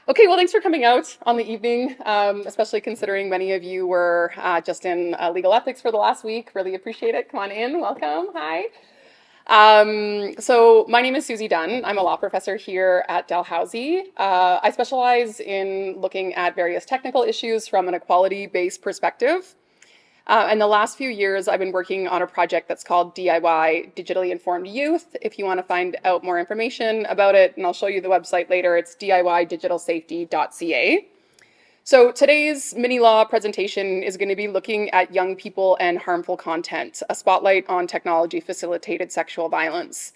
Okay, well, thanks for coming out on the evening, especially considering many of you were just in legal ethics for the last week. Really appreciate it. Come on in. Welcome. Hi. So my name is Susie Dunn. I'm a law professor here at Dalhousie. I specialize in looking at various technical issues from an equality-based perspective. In the last few years, I've been working on a project that's called DIY Digitally Informed Youth. If you want to find out more information about it, and I'll show you the website later, it's diydigitalsafety.ca. So today's mini law presentation is going to be looking at young people and harmful content, a spotlight on technology facilitated sexual violence.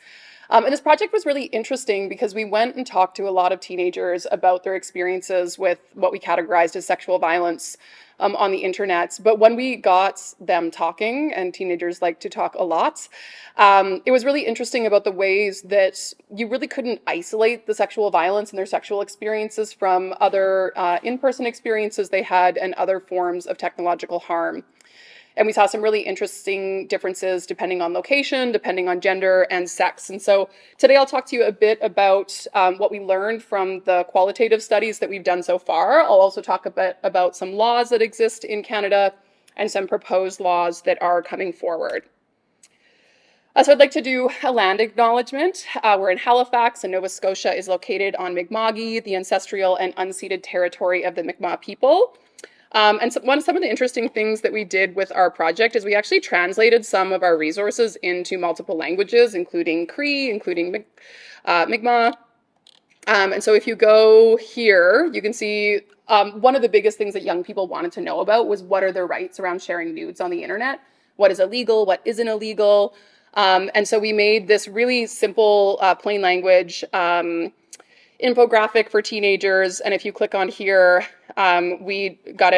And this project was really interesting because we went and talked to a lot of teenagers about their experiences with what we categorized as sexual violence on the internet. But when we got them talking, and teenagers like to talk a lot, it was really interesting about the ways that you really couldn't isolate the sexual violence and their sexual experiences from other in-person experiences they had and other forms of technological harm. And we saw some really interesting differences depending on location, depending on gender and sex. And so today I'll talk to you a bit about what we learned from the qualitative studies that we've done so far. I'll also talk a bit about some laws that exist in Canada and some proposed laws that are coming forward. So I'd like to do a land acknowledgement. We're in Halifax, and Nova Scotia is located on Mi'kma'ki, the ancestral and unceded territory of the Mi'kmaq people. And some of the interesting things that we did with our project is we actually translated some of our resources into multiple languages, including Cree, including Mi'kmaq. And so if you go here, you can see one of the biggest things that young people wanted to know about was what are their rights around sharing nudes on the internet? What is illegal? What isn't illegal? And so we made this really simple, plain language infographic for teenagers. And if you click on here, we made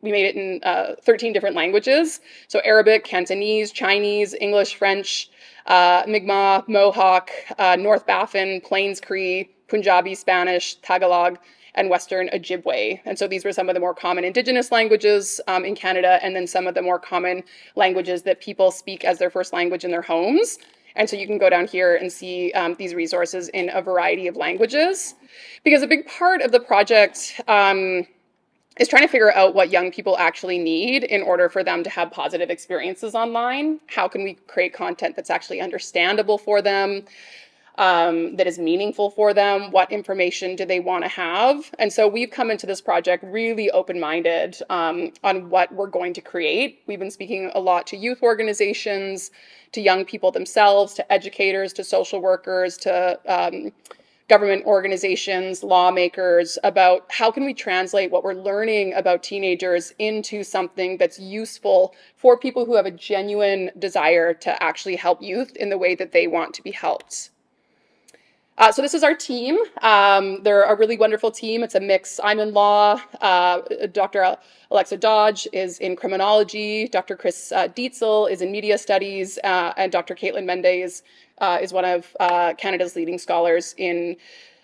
it in 13 different languages. So Arabic, Cantonese, Chinese, English, French, Mi'kmaq, Mohawk, North Baffin, Plains Cree, Punjabi, Spanish, Tagalog, and Western Ojibwe. And so these were some of the more common Indigenous languages in Canada, and then some of the more common languages that people speak as their first language in their homes. And so you can go down here and see these resources in a variety of languages. Because a big part of the project is trying to figure out what young people actually need in order for them to have positive experiences online. How can we create content that's actually understandable for them, that is meaningful for them? What information do they want to have? And so we've come into this project really open-minded on what we're going to create. We've been speaking a lot to youth organizations, to young people themselves, to educators, to social workers, to government organizations, lawmakers, about how can we translate what we're learning about teenagers into something that's useful for people who have a genuine desire to actually help youth in the way that they want to be helped. So this is our team. They're a really wonderful team. It's a mix. I'm in law. Dr. Alexa Dodge is in criminology. Dr. Chris Dietzel is in media studies. And Dr. Caitlin Mendez is one of Canada's leading scholars in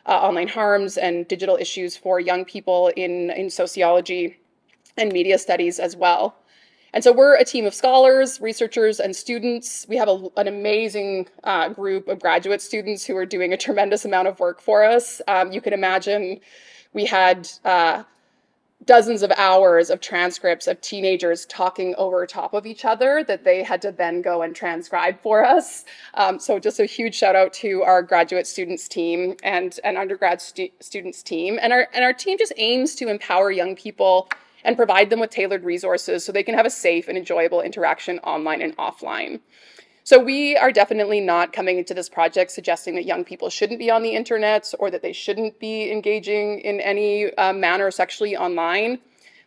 online harms and digital issues for young people in sociology and media studies as well. And so we're a team of scholars, researchers, and students. We have an amazing group of graduate students who are doing a tremendous amount of work for us. You can imagine we had dozens of hours of transcripts of teenagers talking over top of each other that they had to then go and transcribe for us. So just a huge shout out to our graduate students team and undergrad students team. And our team just aims to empower young people and provide them with tailored resources so they can have a safe and enjoyable interaction online and offline. So we are definitely not coming into this project suggesting that young people shouldn't be on the internet or that they shouldn't be engaging in any manner sexually online.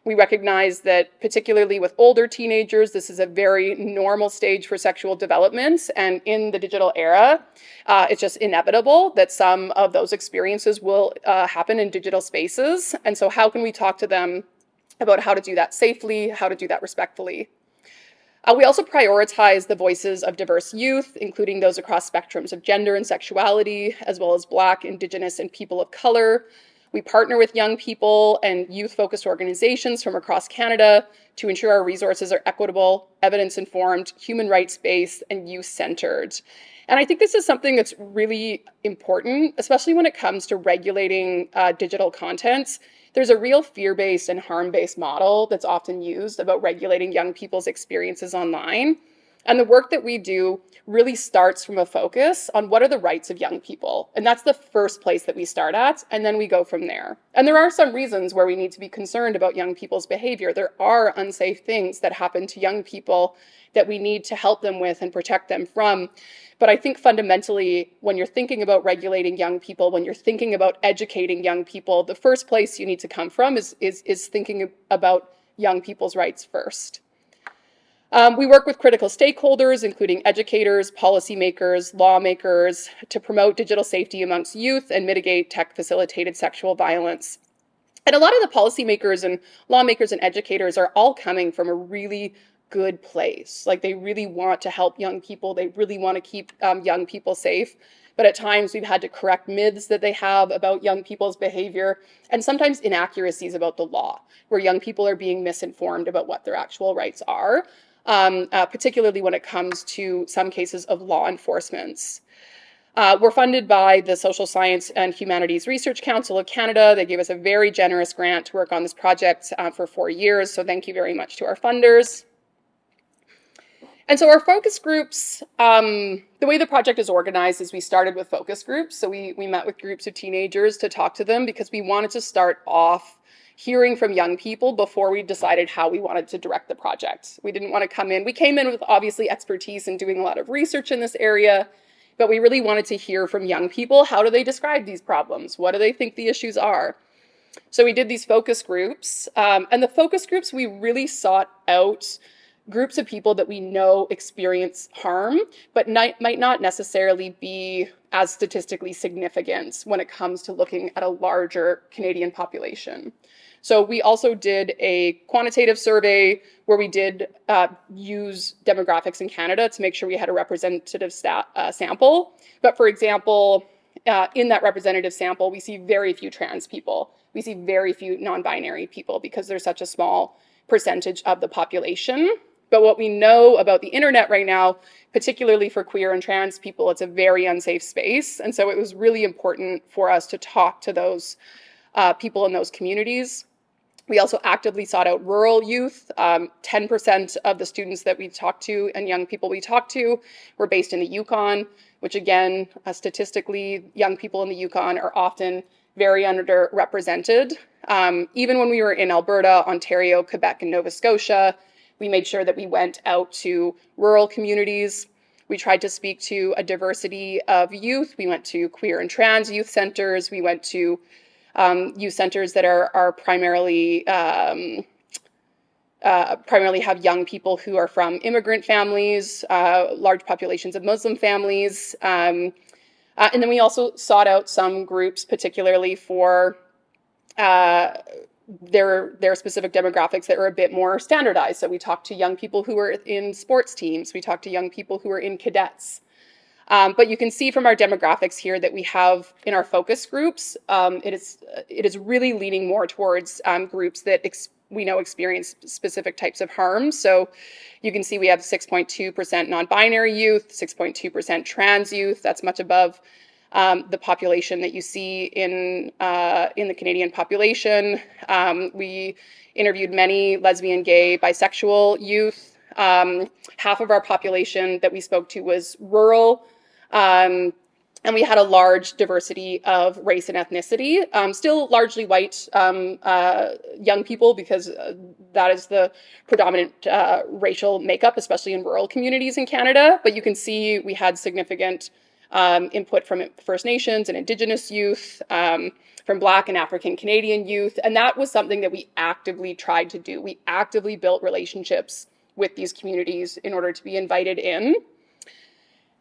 We recognize that particularly with older teenagers, this is a very normal stage for sexual development. And in the digital era, it's just inevitable that some of those experiences will happen in digital spaces. And so how can we talk to them about how to do that safely, how to do that respectfully? We also prioritize the voices of diverse youth, including those across spectrums of gender and sexuality, as well as Black, Indigenous, and people of color. We partner with young people and youth-focused organizations from across Canada to ensure our resources are equitable, evidence-informed, human rights-based, and youth-centered. And I think this is something that's really important, especially when it comes to regulating digital content. There's a real fear-based and harm-based model that's often used about regulating young people's experiences online. And the work that we do really starts from a focus on what are the rights of young people. And that's the first place that we start at, and then we go from there. And there are some reasons where we need to be concerned about young people's behavior. There are unsafe things that happen to young people that we need to help them with and protect them from. But I think fundamentally, when you're thinking about regulating young people, when you're thinking about educating young people, the first place you need to come from is thinking about young people's rights first. We work with critical stakeholders, including educators, policymakers, lawmakers, to promote digital safety amongst youth and mitigate tech-facilitated sexual violence. And a lot of the policymakers and lawmakers and educators are all coming from a really good place. Like, they really want to help young people. They really want to keep young people safe. But at times we've had to correct myths that they have about young people's behavior, and sometimes inaccuracies about the law, where young people are being misinformed about what their actual rights are. Particularly when it comes to some cases of law enforcement. We're funded by the Social Science and Humanities Research Council of Canada. They gave us a very generous grant to work on this project for 4 years, so thank you very much to our funders. And so our focus groups, the way the project is organized is we started with focus groups. So we met with groups of teenagers to talk to them because we wanted to start off hearing from young people before we decided how we wanted to direct the project. We didn't want to come in. We came in with obviously expertise in doing a lot of research in this area, but we really wanted to hear from young people. How do they describe these problems? What do they think the issues are? So we did these focus groups, and the focus groups, we really sought out groups of people that we know experience harm, but might not necessarily be as statistically significant when it comes to looking at a larger Canadian population. So we also did a quantitative survey where we did use demographics in Canada to make sure we had a representative sample. But for example, in that representative sample, we see very few trans people. We see very few non-binary people because they're such a small percentage of the population. But what we know about the internet right now, particularly for queer and trans people, it's a very unsafe space. And so it was really important for us to talk to those people in those communities. We also actively sought out rural youth. 10% of the students that we talked to and young people we talked to were based in the Yukon, which again, statistically, young people in the Yukon are often very underrepresented. Even when we were in Alberta, Ontario, Quebec, and Nova Scotia, we made sure that we went out to rural communities. We tried to speak to a diversity of youth. We went to queer and trans youth centers. We went to youth centers that are primarily have young people who are from immigrant families, large populations of Muslim families. And then we also sought out some groups, particularly for their specific demographics that are a bit more standardized. So we talked to young people who are in sports teams. We talked to young people who are in cadets. But you can see from our demographics here that we have in our focus groups, it is really leaning more towards groups that we know experience specific types of harm. So you can see we have 6.2% non-binary youth, 6.2% trans youth. That's much above the population that you see in the Canadian population. We interviewed many lesbian, gay, bisexual youth. Half of our population that we spoke to was rural. And we had a large diversity of race and ethnicity, still largely white young people, because that is the predominant racial makeup, especially in rural communities in Canada. But you can see we had significant input from First Nations and Indigenous youth, from Black and African Canadian youth. And that was something that we actively tried to do. We actively built relationships with these communities in order to be invited in.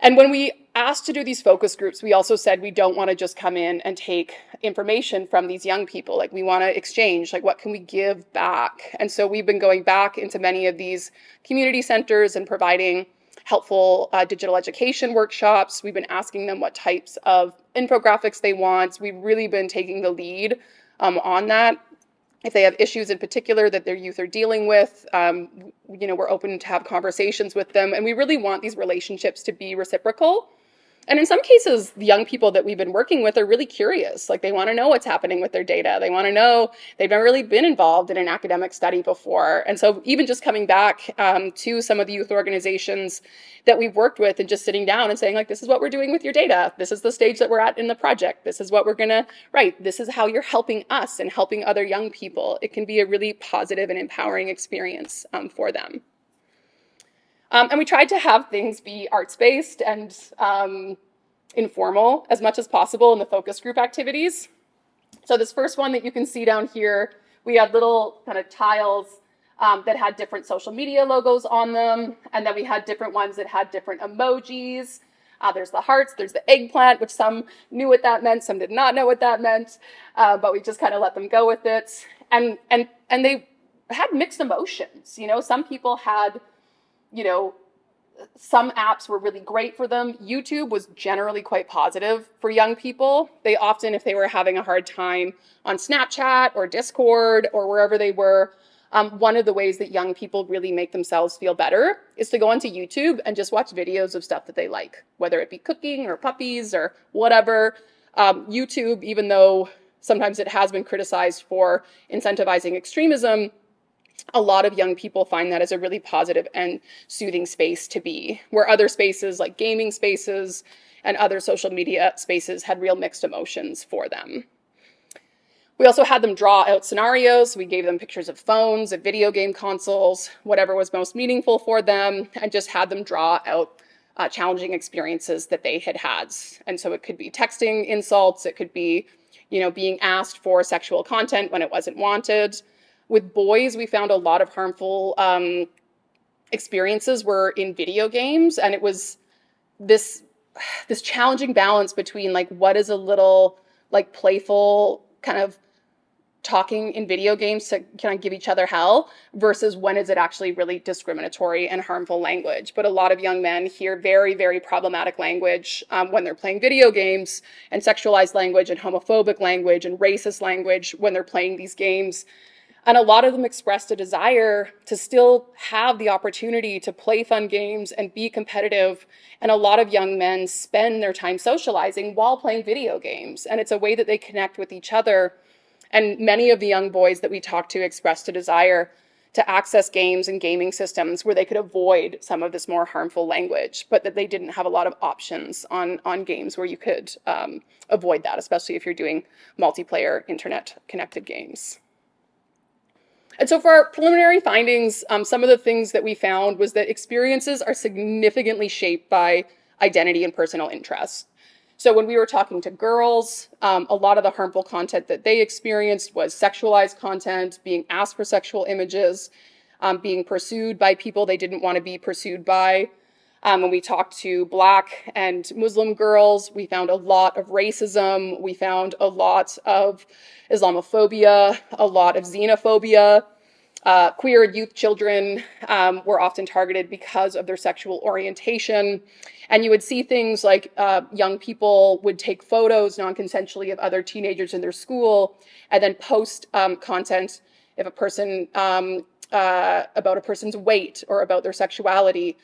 And when we asked to do these focus groups, we also said we don't want to just come in and take information from these young people. Like, we want to exchange, like, what can we give back? And so we've been going back into many of these community centers and providing helpful digital education workshops. We've been asking them what types of infographics they want. We've really been taking the lead on that. If they have issues in particular that their youth are dealing with, we're open to have conversations with them. And we really want these relationships to be reciprocal. And in some cases, the young people that we've been working with are really curious. Like, they want to know what's happening with their data. They want to know, they've never really been involved in an academic study before. And so even just coming back to some of the youth organizations that we've worked with and just sitting down and saying, like, this is what we're doing with your data. This is the stage that we're at in the project. This is what we're going to write. This is how you're helping us and helping other young people. It can be a really positive and empowering experience for them. And we tried to have things be arts-based and informal as much as possible in the focus group activities. So this first one that you can see down here, we had little kind of tiles that had different social media logos on them. And then we had different ones that had different emojis. There's the hearts, there's the eggplant, which some knew what that meant, some did not know what that meant, but we just kind of let them go with it. And they had mixed emotions. Some people had, some apps were really great for them. YouTube was generally quite positive for young people. They often, if they were having a hard time on Snapchat or Discord or wherever they were, one of the ways that young people really make themselves feel better is to go onto YouTube and just watch videos of stuff that they like, whether it be cooking or puppies or whatever. YouTube, even though sometimes it has been criticized for incentivizing extremism, a lot of young people find that as a really positive and soothing space to be, where other spaces like gaming spaces and other social media spaces had real mixed emotions for them. We also had them draw out scenarios. We gave them pictures of phones, of video game consoles, whatever was most meaningful for them, and just had them draw out challenging experiences that they had had. And so it could be texting insults, it could be, being asked for sexual content when it wasn't wanted. With boys, we found a lot of harmful experiences were in video games, and it was this challenging balance between like what is a little like playful kind of talking in video games to kind of give each other hell versus when is it actually really discriminatory and harmful language. But a lot of young men hear very, very problematic language when they're playing video games, and sexualized language and homophobic language and racist language when they're playing these games. And a lot of them expressed a desire to still have the opportunity to play fun games and be competitive. And a lot of young men spend their time socializing while playing video games. And it's a way that they connect with each other. And many of the young boys that we talked to expressed a desire to access games and gaming systems where they could avoid some of this more harmful language, but that they didn't have a lot of options on games where you could avoid that, especially if you're doing multiplayer internet-connected games. And so for our preliminary findings, some of the things that we found was that experiences are significantly shaped by identity and personal interest. So when we were talking to girls, a lot of the harmful content that they experienced was sexualized content, being asked for sexual images, being pursued by people they didn't want to be pursued by. When we talked to Black and Muslim girls, we found a lot of racism. We found a lot of Islamophobia, a lot of xenophobia. Queer youth children were often targeted because of their sexual orientation. And you would see things like young people would take photos non-consensually of other teenagers in their school and then post content if a person about a person's weight or about their sexuality.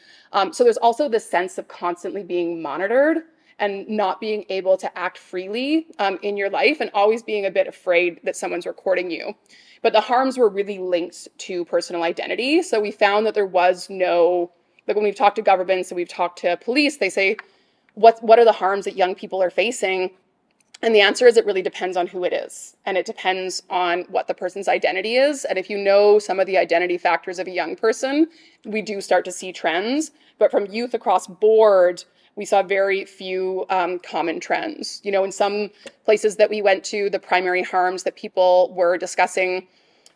So there's also this sense of constantly being monitored and not being able to act freely in your life and always being a bit afraid that someone's recording you. But the harms were really linked to personal identity. So we found that there was no, like when we've talked to governments and we've talked to police, they say, what are the harms that young people are facing? And the answer is it really depends on who it is. And it depends on what the person's identity is. And if you know some of the identity factors of a young person, we do start to see trends. But from youth across board, we saw very few common trends. In some places that we went to, the primary harms that people were discussing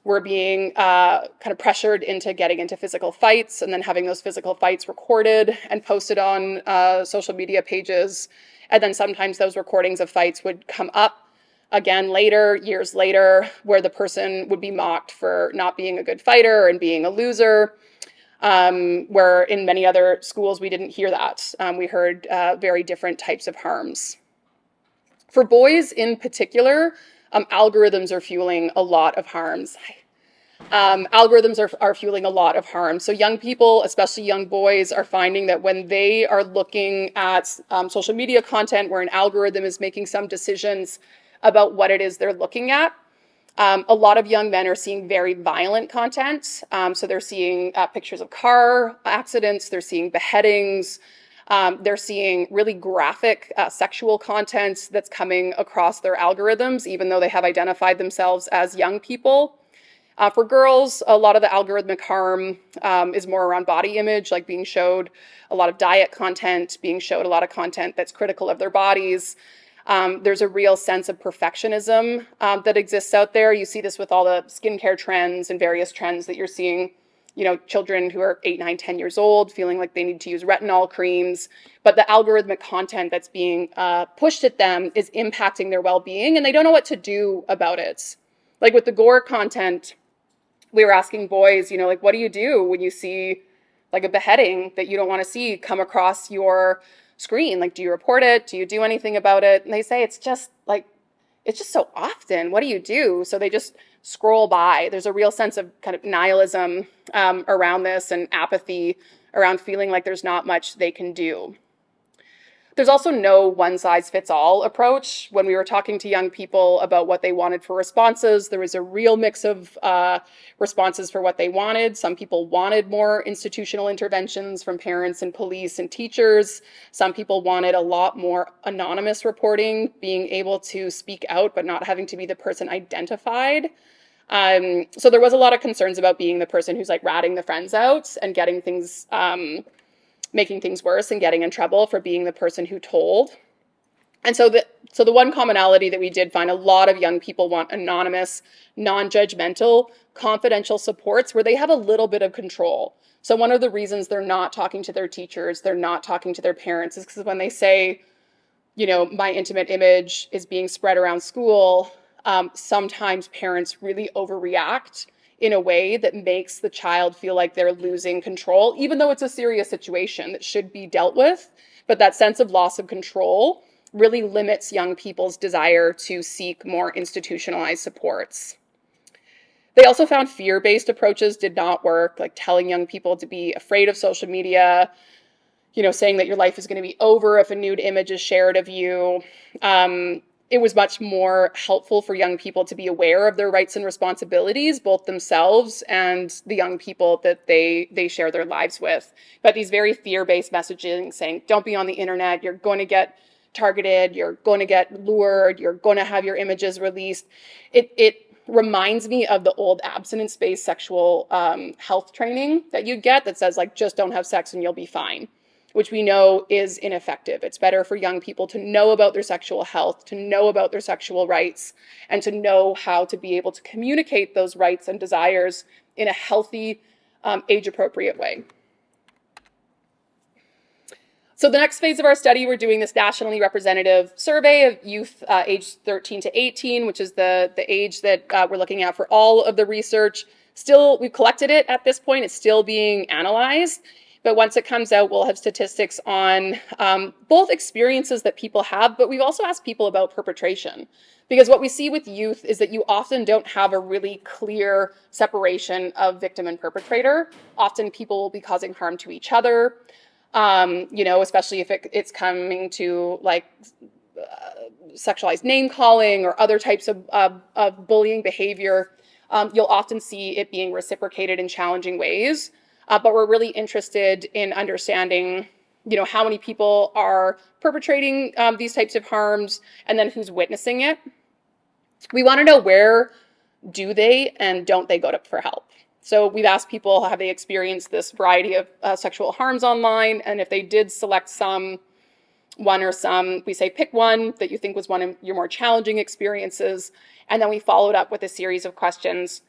were being kind of pressured into getting into physical fights and then having those physical fights recorded and posted on social media pages. And then sometimes those recordings of fights would come up again later, years later, where the person would be mocked for not being a good fighter and being a loser. Where in many other schools, we didn't hear that. We heard very different types of harms. For boys in particular, Algorithms are fueling a lot of harms. Algorithms are fueling a lot of harm. So young people, especially young boys, are finding that when they are looking at social media content where an algorithm is making some decisions about what it is they're looking at, a lot of young men are seeing very violent content. So they're seeing pictures of car accidents, they're seeing beheadings, they're seeing really graphic sexual content that's coming across their algorithms, even though they have identified themselves as young people. For girls, a lot of the algorithmic harm is more around body image, like being showed a lot of diet content, being showed a lot of content that's critical of their bodies. There's a real sense of perfectionism that exists out there. You see this with all the skincare trends and various trends that you're seeing. You know, children who are 8, 9, 10 years old feeling like they need to use retinol creams, but the algorithmic content that's being pushed at them is impacting their well-being, and they don't know what to do about it. Like with the gore content, we were asking boys, you know, like, what do you do when you see like a beheading that you don't want to see come across your screen? Like, do you report it? Do you do anything about it? And they say, it's just so often. What do you do? So they just scroll by. There's a real sense of kind of nihilism around this and apathy around feeling like there's not much they can do. There's also no one-size-fits-all approach. When we were talking to young people about what they wanted for responses, there was a real mix of responses for what they wanted. Some people wanted more institutional interventions from parents and police and teachers. Some people wanted a lot more anonymous reporting, being able to speak out but not having to be the person identified. So there was a lot of concerns about being the person who's like ratting the friends out and getting things making things worse and getting in trouble for being the person who told. And so the one commonality that we did find, a lot of young people want anonymous, non-judgmental, confidential supports where they have a little bit of control. So one of the reasons they're not talking to their teachers, they're not talking to their parents, is because when they say, you know, my intimate image is being spread around school, sometimes parents really overreact in a way that makes the child feel like they're losing control, even though it's a serious situation that should be dealt with. But that sense of loss of control really limits young people's desire to seek more institutionalized supports. They also found fear-based approaches did not work, like telling young people to be afraid of social media, you know, saying that your life is going to be over if a nude image is shared of you. It was much more helpful for young people to be aware of their rights and responsibilities, both themselves and the young people that they share their lives with. But these very fear-based messaging saying, don't be on the internet, you're going to get targeted, you're going to get lured, you're going to have your images released. It reminds me of the old abstinence-based sexual health training that you'd get that says, like, just don't have sex and you'll be fine, which we know is ineffective. It's better for young people to know about their sexual health, to know about their sexual rights, and to know how to be able to communicate those rights and desires in a healthy, age-appropriate way. So the next phase of our study, we're doing this nationally representative survey of youth aged 13 to 18, which is the age that we're looking at for all of the research. Still, we've collected it at this point. It's still being analyzed. But once it comes out, we'll have statistics on both experiences that people have, but we've also asked people about perpetration. Because what we see with youth is that you often don't have a really clear separation of victim and perpetrator. Often people will be causing harm to each other, you know, especially if it's coming to like sexualized name calling or other types of bullying behavior. You'll often see it being reciprocated in challenging ways. But we're really interested in understanding, you know, how many people are perpetrating these types of harms and then who's witnessing it. We want to know where do they and don't they go for help. So we've asked people, have they experienced this variety of sexual harms online? And if they did select one or some, we say pick one that you think was one of your more challenging experiences. And then we followed up with a series of questions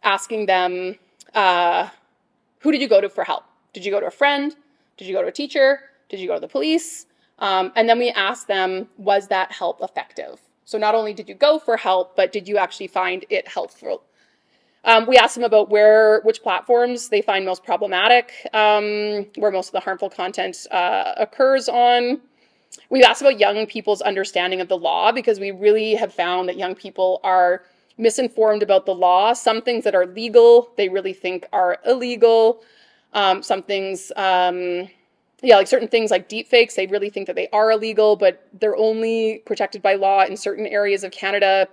asking them, who did you go to for help? Did you go to a friend? Did you go to a teacher? Did you go to the police? And then we asked them, was that help effective? So not only did you go for help, but did you actually find it helpful? We asked them about which platforms they find most problematic, where most of the harmful content occurs on. We've asked about young people's understanding of the law because we really have found that young people are misinformed about the law. Some things that are legal, they really think are illegal. Some things, like certain things like deepfakes, they really think that they are illegal, but they're only protected by law in certain areas of Canada.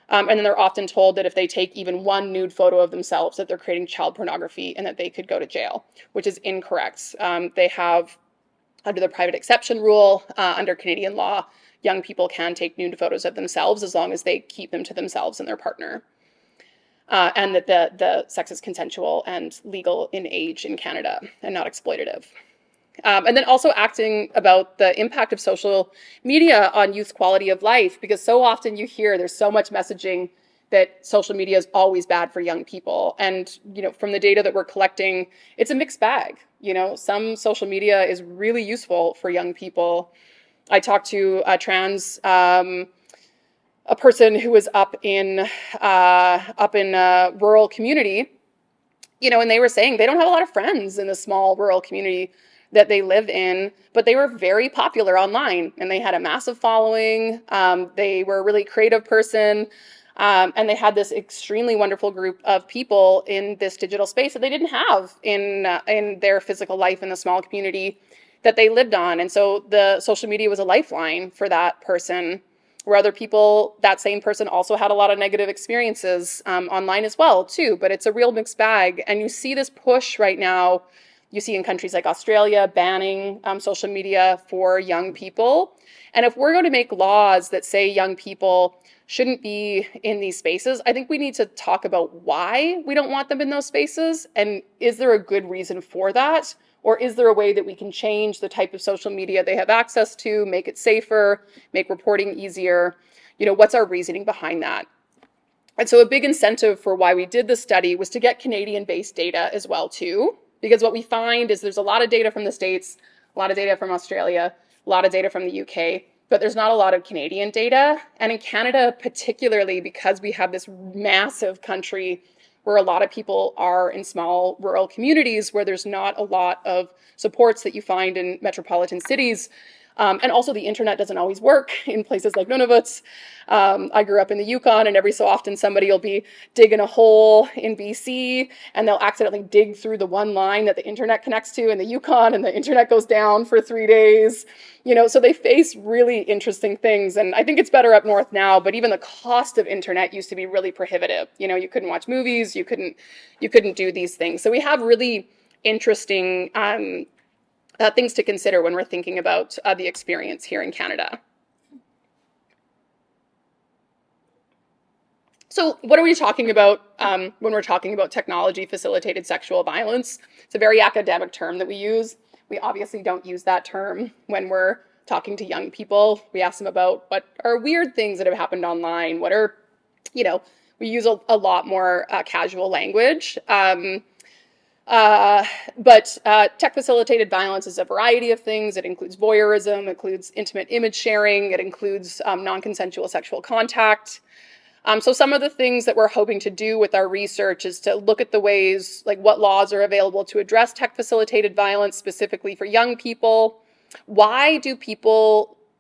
And then they're often told that if they take even one nude photo of themselves, that they're creating child pornography and that they could go to jail, which is incorrect. They have, under the private exception rule, under Canadian law, young people can take nude photos of themselves as long as they keep them to themselves and their partner. And that the sex is consensual and legal in age in Canada and not exploitative. And then also acting about the impact of social media on youth's quality of life, because so often you hear there's so much messaging that social media is always bad for young people. And, from the data that we're collecting, it's a mixed bag. Some social media is really useful for young people. I talked to a person who was up in a rural community, and they were saying they don't have a lot of friends in the small rural community that they live in, but they were very popular online and they had a massive following. They were a really creative person. And they had this extremely wonderful group of people in this digital space that they didn't have in their physical life in the small community that they lived on. And so the social media was a lifeline for that person, where other people, that same person also had a lot of negative experiences online as well, too. But it's a real mixed bag. And you see this push right now. You see in countries like Australia banning social media for young people. And if we're going to make laws that say young people shouldn't be in these spaces, I think we need to talk about why we don't want them in those spaces. And is there a good reason for that? Or is there a way that we can change the type of social media they have access to, make it safer, make reporting easier? What's our reasoning behind that? And so a big incentive for why we did this study was to get Canadian-based data as well, too. Because what we find is there's a lot of data from the States, a lot of data from Australia, a lot of data from the UK, but there's not a lot of Canadian data. And in Canada, particularly because we have this massive country where a lot of people are in small rural communities where there's not a lot of supports that you find in metropolitan cities. And also the internet doesn't always work in places like Nunavut. I grew up in the Yukon, and every so often somebody will be digging a hole in BC and they'll accidentally dig through the one line that the internet connects to in the Yukon, and the internet goes down for 3 days. So they face really interesting things. And I think it's better up north now, but even the cost of internet used to be really prohibitive. You couldn't watch movies, you couldn't do these things. So we have really interesting things to consider when we're thinking about the experience here in Canada. So what are we talking about when we're talking about technology-facilitated sexual violence? It's a very academic term that we use. We obviously don't use that term when we're talking to young people. We ask them about what are weird things that have happened online. What are, we use a lot more casual language. But tech-facilitated violence is a variety of things. It includes voyeurism, it includes intimate image sharing, it includes non-consensual sexual contact. So some of the things that we're hoping to do with our research is to look at the ways, like what laws are available to address tech-facilitated violence specifically for young people. Why do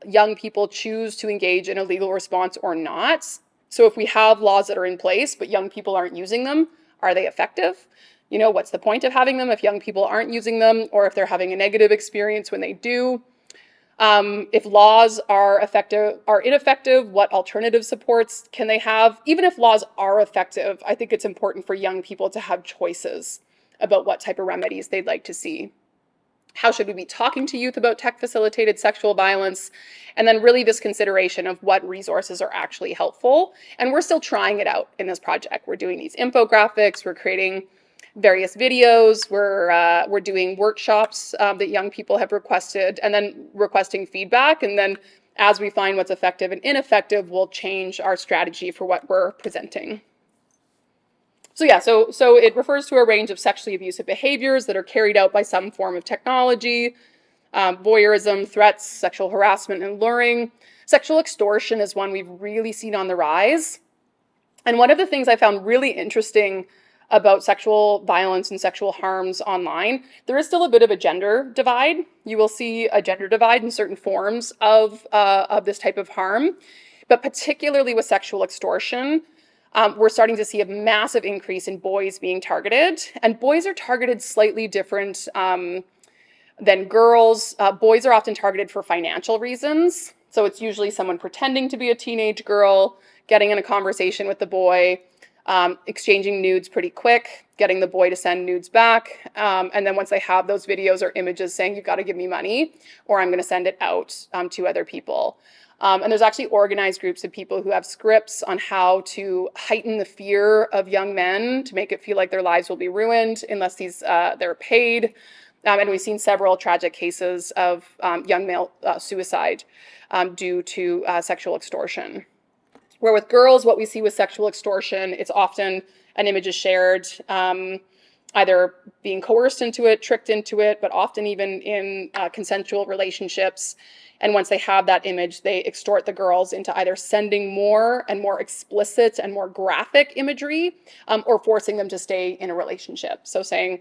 young people choose to engage in a legal response or not? So if we have laws that are in place, but young people aren't using them, are they effective? What's the point of having them if young people aren't using them, or if they're having a negative experience when they do? If laws are ineffective, what alternative supports can they have? Even if laws are effective, I think it's important for young people to have choices about what type of remedies they'd like to see. How should we be talking to youth about tech-facilitated sexual violence? And then really this consideration of what resources are actually helpful. And we're still trying it out in this project. We're doing these infographics, we're creating various videos, we're doing workshops that young people have requested, and then requesting feedback. And then as we find what's effective and ineffective, we'll change our strategy for what we're presenting. So yeah, so it refers to a range of sexually abusive behaviors that are carried out by some form of technology, voyeurism, threats, sexual harassment, and luring. Sexual extortion is one we've really seen on the rise. And one of the things I found really interesting about sexual violence and sexual harms online, there is still a bit of a gender divide. You will see a gender divide in certain forms of this type of harm, but particularly with sexual extortion, we're starting to see a massive increase in boys being targeted, and boys are targeted slightly different than girls. Boys are often targeted for financial reasons. So it's usually someone pretending to be a teenage girl, getting in a conversation with the boy, exchanging nudes pretty quick, getting the boy to send nudes back. And then once they have those videos or images saying, you've got to give me money or I'm going to send it out to other people. And there's actually organized groups of people who have scripts on how to heighten the fear of young men to make it feel like their lives will be ruined unless they're paid. And we've seen several tragic cases of young male suicide due to sexual extortion. Where with girls, what we see with sexual extortion, it's often an image is shared, either being coerced into it, tricked into it, but often even in consensual relationships. And once they have that image, they extort the girls into either sending more and more explicit and more graphic imagery, or forcing them to stay in a relationship. So saying,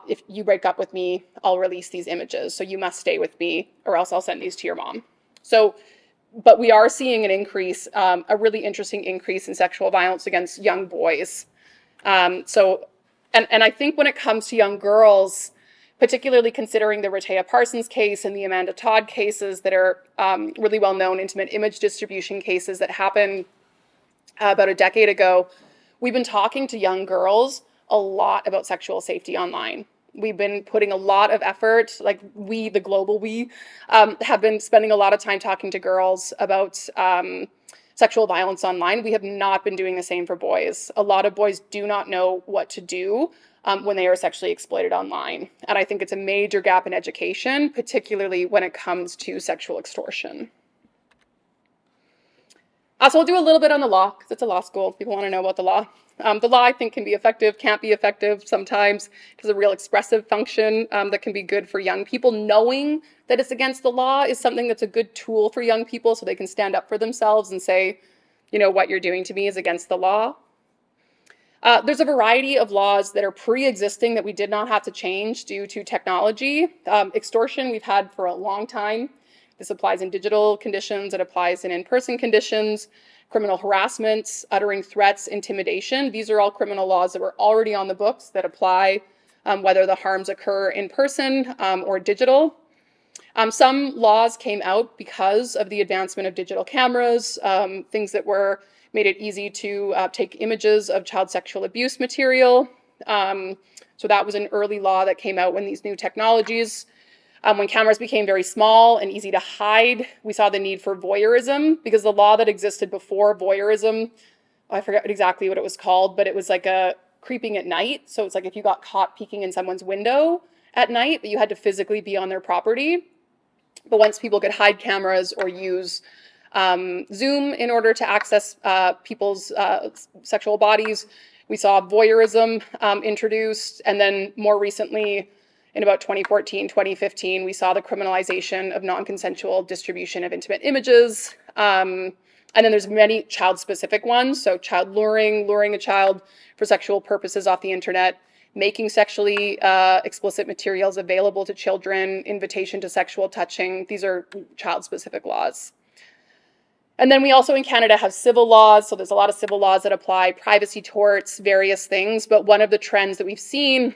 if you break up with me, I'll release these images. So you must stay with me or else I'll send these to your mom. But we are seeing an increase, a really interesting increase in sexual violence against young boys. And I think when it comes to young girls, particularly considering the Rehtaeh Parsons case and the Amanda Todd cases that are really well-known intimate image distribution cases that happened about a decade ago, we've been talking to young girls a lot about sexual safety online. We've been putting a lot of effort, like we, the global we, have been spending a lot of time talking to girls about sexual violence online. We have not been doing the same for boys. A lot of boys do not know what to do when they are sexually exploited online. And I think it's a major gap in education, particularly when it comes to sexual extortion. So I'll do a little bit on the law, because it's a law school. People want to know about the law. The law, I think, can be effective, can't be effective sometimes. There's a real expressive function that can be good for young people. Knowing that it's against the law is something that's a good tool for young people so they can stand up for themselves and say, you know, what you're doing to me is against the law. There's a variety of laws that are pre-existing that we did not have to change due to technology. Extortion we've had for a long time. This applies in digital conditions, it applies in in-person conditions, criminal harassment, uttering threats, intimidation. These are all criminal laws that were already on the books that apply whether the harms occur in person or digital. Some laws came out because of the advancement of digital cameras, things that made it easy to take images of child sexual abuse material. So that was an early law that came out when these new technologies, when cameras became very small and easy to hide, we saw the need for voyeurism, because the law that existed before voyeurism, I forget exactly what it was called, but it was like a creeping at night. So it's like if you got caught peeking in someone's window at night, but you had to physically be on their property. But once people could hide cameras or use Zoom in order to access people's sexual bodies, we saw voyeurism introduced. And then more recently, in about 2014, 2015, we saw the criminalization of non-consensual distribution of intimate images. And then there's many child-specific ones. So child luring a child for sexual purposes off the internet, making sexually explicit materials available to children, invitation to sexual touching. These are child-specific laws. And then we also in Canada have civil laws. So there's a lot of civil laws that apply, privacy torts, various things. But one of the trends that we've seen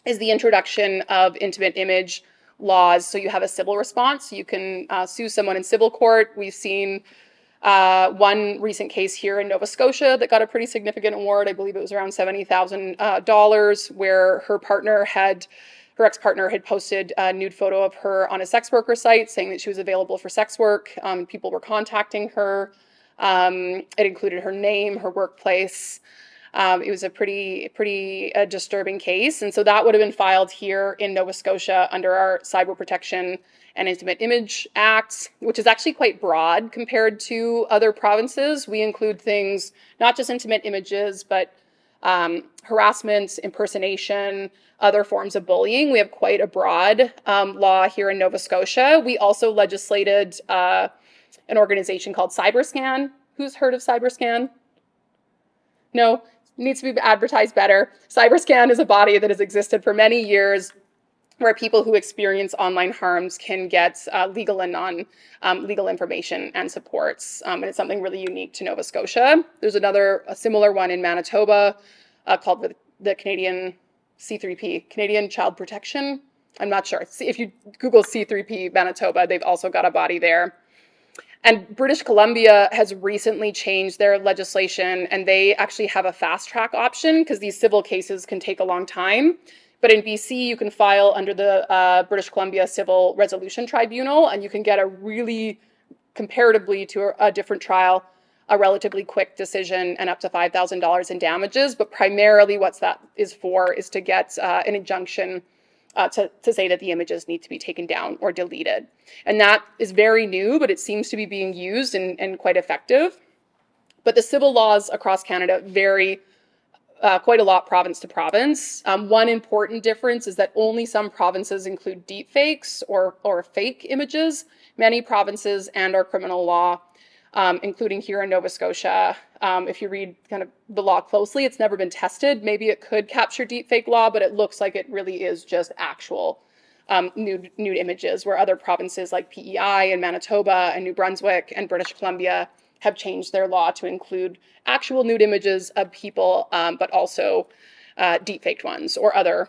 is the introduction of intimate image laws. So you have a civil response. You can sue someone in civil court. We've seen one recent case here in Nova Scotia that got a pretty significant award. I believe it was around $70,000, where her ex-partner had posted a nude photo of her on a sex worker site saying that she was available for sex work. People were contacting her. It included her name, her workplace. It was a pretty disturbing case. And so that would have been filed here in Nova Scotia under our Cyber Protection and Intimate Image Act, which is actually quite broad compared to other provinces. We include things, not just intimate images, but harassment, impersonation, other forms of bullying. We have quite a broad law here in Nova Scotia. We also legislated an organization called CyberScan. Who's heard of CyberScan? No? needs to be advertised better. Cyberscan is a body that has existed for many years, where people who experience online harms can get legal and non-legal information and supports. And it's something really unique to Nova Scotia. There's a similar one in Manitoba called the Canadian C3P, Canadian Child Protection. I'm not sure. If you Google C3P Manitoba, they've also got a body there. And British Columbia has recently changed their legislation, and they actually have a fast track option because these civil cases can take a long time. But in BC, you can file under the British Columbia Civil Resolution Tribunal, and you can get a really, comparatively to a different trial, a relatively quick decision and up to $5,000 in damages. But primarily what that is for is to get an injunction to say that the images need to be taken down or deleted. And that is very new, but it seems to be being used and quite effective. But the civil laws across Canada vary quite a lot province to province. One important difference is that only some provinces include deepfakes or fake images. Many provinces and our criminal law, including here in Nova Scotia, if you read kind of the law closely, it's never been tested. Maybe it could capture deepfake law, but it looks like it really is just actual nude images, where other provinces like PEI and Manitoba and New Brunswick and British Columbia have changed their law to include actual nude images of people, but also deepfaked ones or other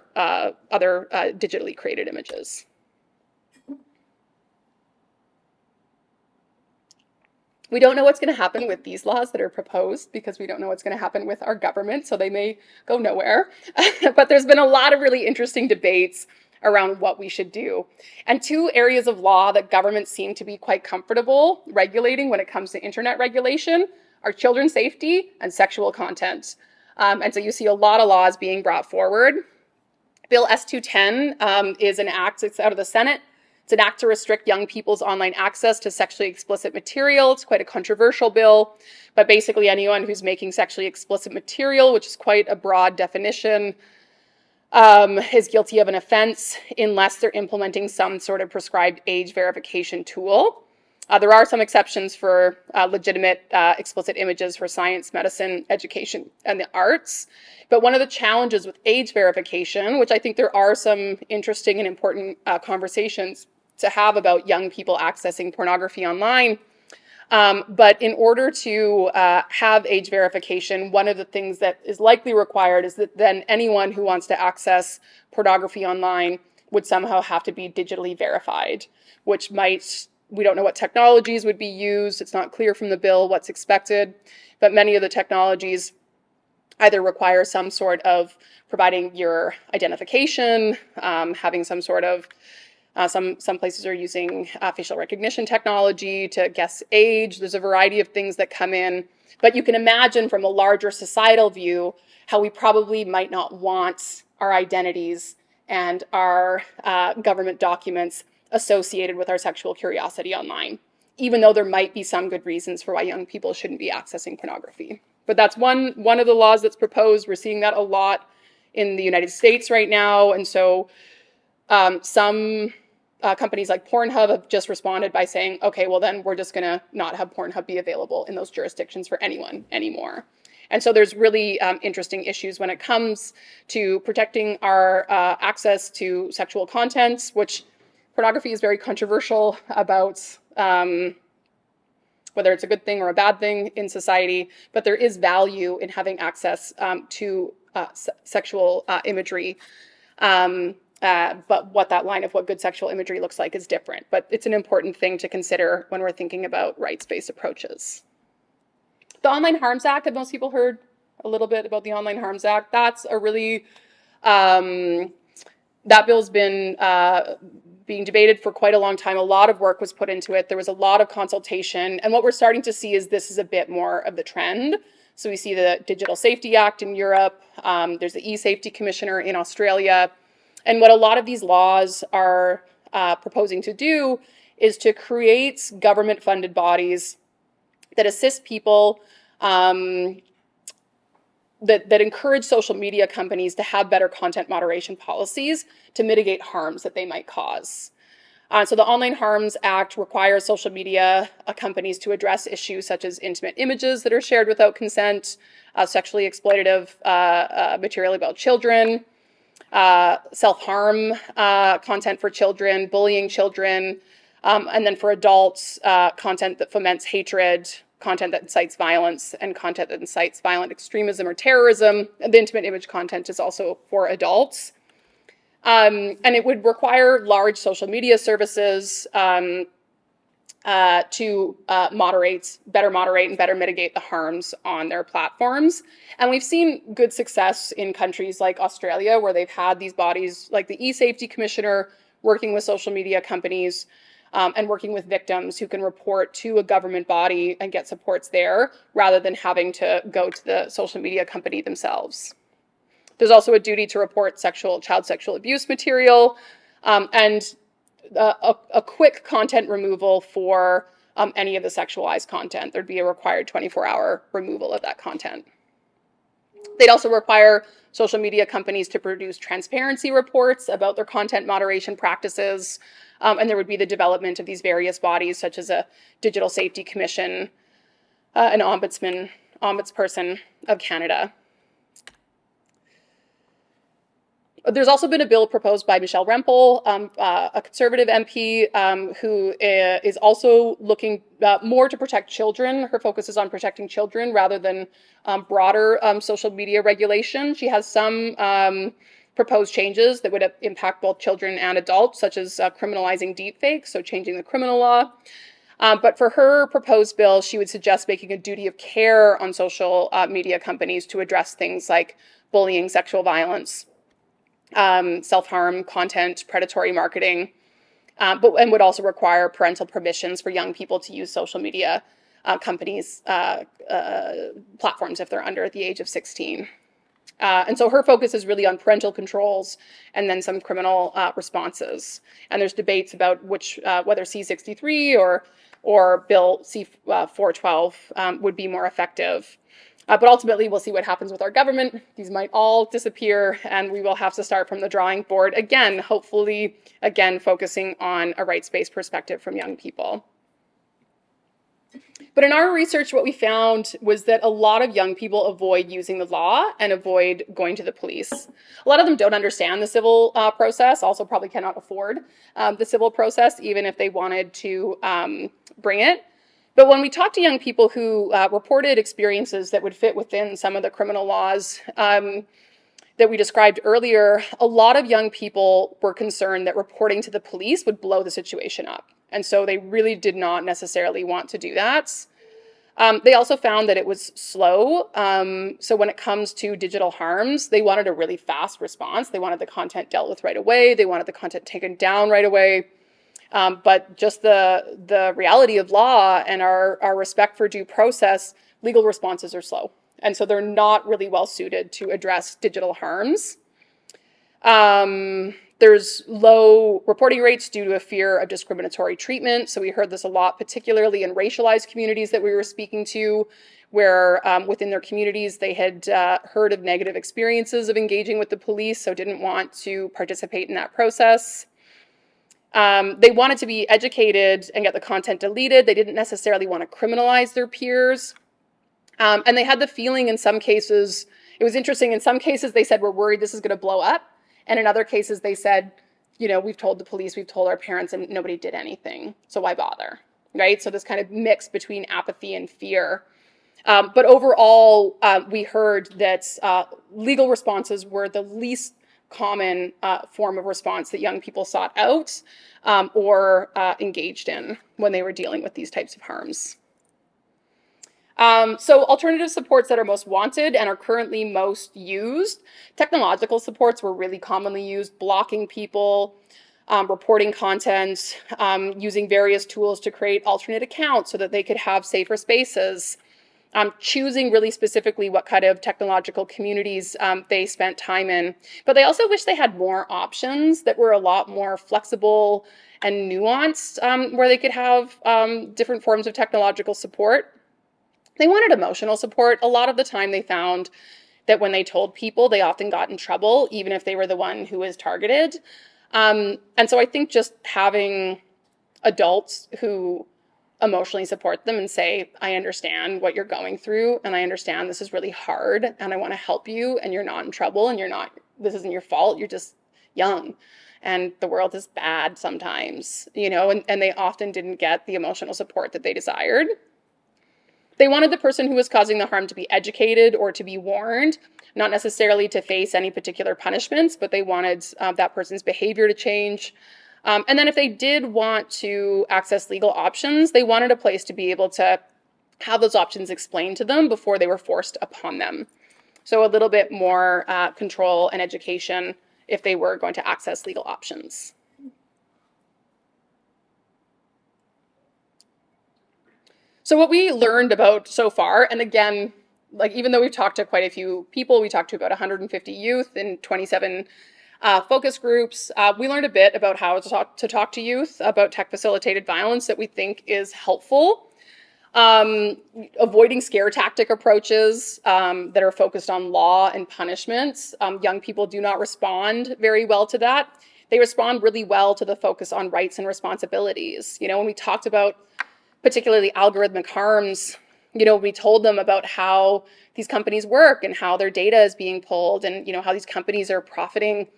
digitally created images. We don't know what's going to happen with these laws that are proposed because we don't know what's going to happen with our government, so they may go nowhere. But there's been a lot of really interesting debates around what we should do. And two areas of law that governments seem to be quite comfortable regulating when it comes to internet regulation are children's safety and sexual content. And so you see a lot of laws being brought forward. Bill S-210 is an act, it's out of the Senate. It's an act to restrict young people's online access to sexually explicit material. It's quite a controversial bill, but basically anyone who's making sexually explicit material, which is quite a broad definition, is guilty of an offense unless they're implementing some sort of prescribed age verification tool. There are some exceptions for legitimate explicit images for science, medicine, education, and the arts. But one of the challenges with age verification, which I think there are some interesting and important conversations to have about young people accessing pornography online. But in order to have age verification, one of the things that is likely required is that then anyone who wants to access pornography online would somehow have to be digitally verified, which we don't know what technologies would be used. It's not clear from the bill what's expected, but many of the technologies either require some sort of providing your identification, having some sort of some places are using facial recognition technology to guess age. There's a variety of things that come in. But you can imagine from a larger societal view how we probably might not want our identities and our government documents associated with our sexual curiosity online, even though there might be some good reasons for why young people shouldn't be accessing pornography. But that's one of the laws that's proposed. We're seeing that a lot in the United States right now. And so some companies like Pornhub have just responded by saying, okay, well then we're just going to not have Pornhub be available in those jurisdictions for anyone anymore. And so there's really interesting issues when it comes to protecting our access to sexual content, which pornography is very controversial about whether it's a good thing or a bad thing in society, but there is value in having access to sexual imagery. But what that line of what good sexual imagery looks like is different. But it's an important thing to consider when we're thinking about rights-based approaches. The Online Harms Act, have most people heard a little bit about the Online Harms Act? That's a really, that bill's been being debated for quite a long time. A lot of work was put into it. There was a lot of consultation. And what we're starting to see is this is a bit more of the trend. So we see the Digital Safety Act in Europe. There's the E-Safety Commissioner in Australia. And what a lot of these laws are proposing to do is to create government-funded bodies that assist people, that encourage social media companies to have better content moderation policies to mitigate harms that they might cause. So the Online Harms Act requires social media companies to address issues such as intimate images that are shared without consent, sexually exploitative material about children, self-harm content for children, bullying children, and then for adults, content that foments hatred, content that incites violence, and content that incites violent extremism or terrorism. The intimate image content is also for adults. And it would require large social media services to better moderate and better mitigate the harms on their platforms. And we've seen good success in countries like Australia, where they've had these bodies like the e-safety commissioner working with social media companies and working with victims who can report to a government body and get supports there rather than having to go to the social media company themselves. There's also a duty to report child sexual abuse material and a quick content removal for any of the sexualized content. There'd be a required 24-hour removal of that content. They'd also require social media companies to produce transparency reports about their content moderation practices. And there would be the development of these various bodies, such as a Digital Safety Commission, an ombudsperson of Canada. There's also been a bill proposed by Michelle Rempel, a Conservative MP, who is also looking more to protect children. Her focus is on protecting children rather than broader social media regulation. She has some proposed changes that would impact both children and adults, such as criminalizing deepfakes, so changing the criminal law. But for her proposed bill, she would suggest making a duty of care on social media companies to address things like bullying, sexual violence, self-harm content, predatory marketing, and would also require parental permissions for young people to use social media companies' platforms if they're under the age of 16. And so her focus is really on parental controls and then some criminal responses. And there's debates about whether C-63 or Bill C-412 would be more effective. But ultimately, we'll see what happens with our government. These might all disappear, and we will have to start from the drawing board again, hopefully, again, focusing on a rights-based perspective from young people. But in our research, what we found was that a lot of young people avoid using the law and avoid going to the police. A lot of them don't understand the civil process, also probably cannot afford the civil process, even if they wanted to bring it. But when we talked to young people who reported experiences that would fit within some of the criminal laws that we described earlier, a lot of young people were concerned that reporting to the police would blow the situation up. And so they really did not necessarily want to do that. They also found that it was slow. So when it comes to digital harms, they wanted a really fast response. They wanted the content dealt with right away. They wanted the content taken down right away. But just the reality of law and our respect for due process, legal responses are slow. And so they're not really well suited to address digital harms. There's low reporting rates due to a fear of discriminatory treatment. So we heard this a lot, particularly in racialized communities that we were speaking to, where within their communities they had heard of negative experiences of engaging with the police, so didn't want to participate in that process. They wanted to be educated and get the content deleted. They didn't necessarily want to criminalize their peers. And they had the feeling in some cases, it was interesting, in some cases they said, we're worried this is going to blow up. And in other cases they said, you know, we've told the police, we've told our parents, and nobody did anything. So why bother, right? So this kind of mix between apathy and fear. But overall, we heard that legal responses were the least common form of response that young people sought out or engaged in when they were dealing with these types of harms. So alternative supports that are most wanted and are currently most used. Technological supports were really commonly used, blocking people, reporting content, using various tools to create alternate accounts so that they could have safer spaces. Choosing really specifically what kind of technological communities they spent time in. But they also wish they had more options that were a lot more flexible and nuanced, where they could have different forms of technological support. They wanted emotional support. A lot of the time they found that when they told people, they often got in trouble, even if they were the one who was targeted. And so I think just having adults who emotionally support them and say, I understand what you're going through, and I understand this is really hard, and I want to help you, and you're not in trouble, and this isn't your fault, you're just young, and the world is bad sometimes, and they often didn't get the emotional support that they desired. They wanted the person who was causing the harm to be educated or to be warned, not necessarily to face any particular punishments, but they wanted that person's behavior to change. And then if they did want to access legal options, they wanted a place to be able to have those options explained to them before they were forced upon them. So a little bit more control and education if they were going to access legal options. So what we learned about so far, and again, like even though we've talked to quite a few people, we talked to about 150 youth in 27 focus groups, we learned a bit about how to talk to youth about tech-facilitated violence that we think is helpful. Avoiding scare tactic approaches that are focused on law and punishments. Young people do not respond very well to that. They respond really well to the focus on rights and responsibilities. When we talked about particularly algorithmic harms, we told them about how these companies work and how their data is being pulled and, how these companies are profiting